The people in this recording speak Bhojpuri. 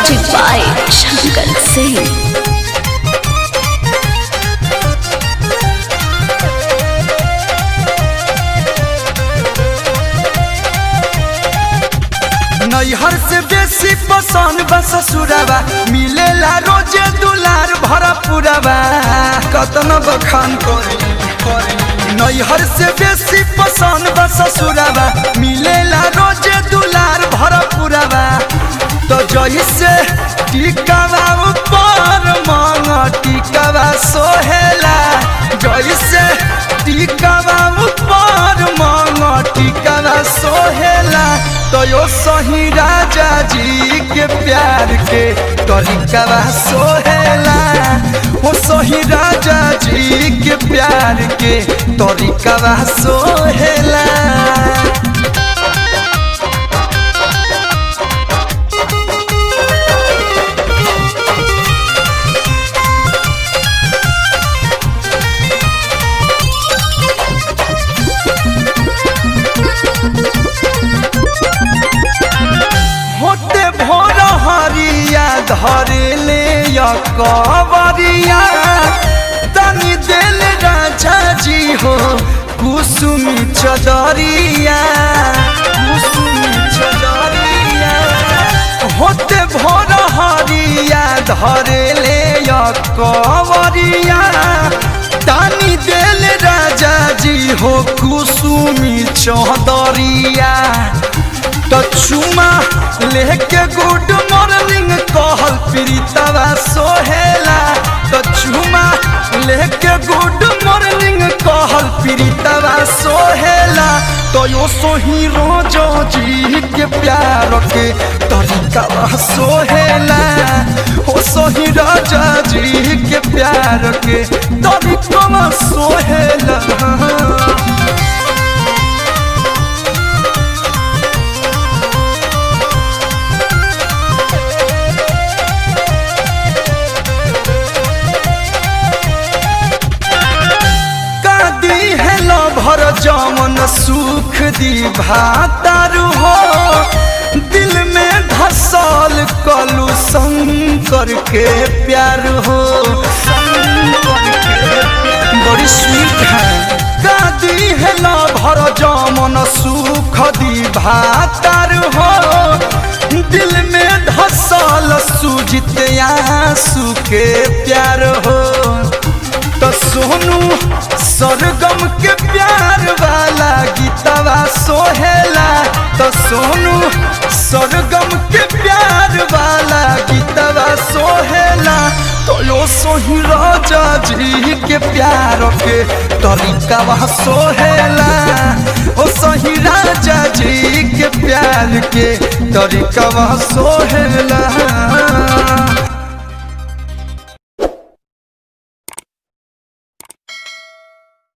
Music by Shankar Singh. नैहर से बेसी पसंद बा ससुराबा, मिलेला रोजे दुलार भरा पुराबा, कतन बखान करी। नैहर से बेसी पसंद बा ससुराबा, मिलेला रोजे दुलार भरा पुराबा। तो जैसे टिकावा ऊपर मांग टिकावा सोहेला, जैसे टिकावा ऊपर मांग टिकावा सोहेला। तो यो सही राजा जी के प्यार के तरीकावा सोहेला, वो सही राजा जी के प्यार के तरीकावा सोहेला। होते भोर हरिया धरे ले कवरिया, तनी दिल राजा जी हो कुसुमी चदरिया, कुसुमी चदरिया। होते भोर हरिया धरे ले कवरिया, तनी दिल राजा जी हो कुसुमी चदरिया। तो चुमा लेके गुड मॉर्निंग कहल प्रीतवा सोहेला, तो चुमा लेके गुड मॉर्निंग कहल प्रीतवा सोहेला। तो यो सोही रोजो जी के प्यार के तरीकावा सोहेला, ओ सोही राजा जी के प्यार के तरीकावा सोहेला। भर जमन सुख दी भातारू हो, दिल में धसल कलू शंकर के प्यार हो, शंकर के बड़ी स्वीट है। दादी है ना भर जमन सुख दी भातारू हो, दिल में धसल सुजित आंसू के प्यार हो। तो सोनू सरगम के प्यार वाला गीतवा सोहेला, तो सोनू सरगम के प्यार वाला गीतवा सोहेला। तो यो सोही राजा जी के प्यार के तरीकावा सोहेला, ओ सही राजा जी के प्यार के तरीकावा सोहेला।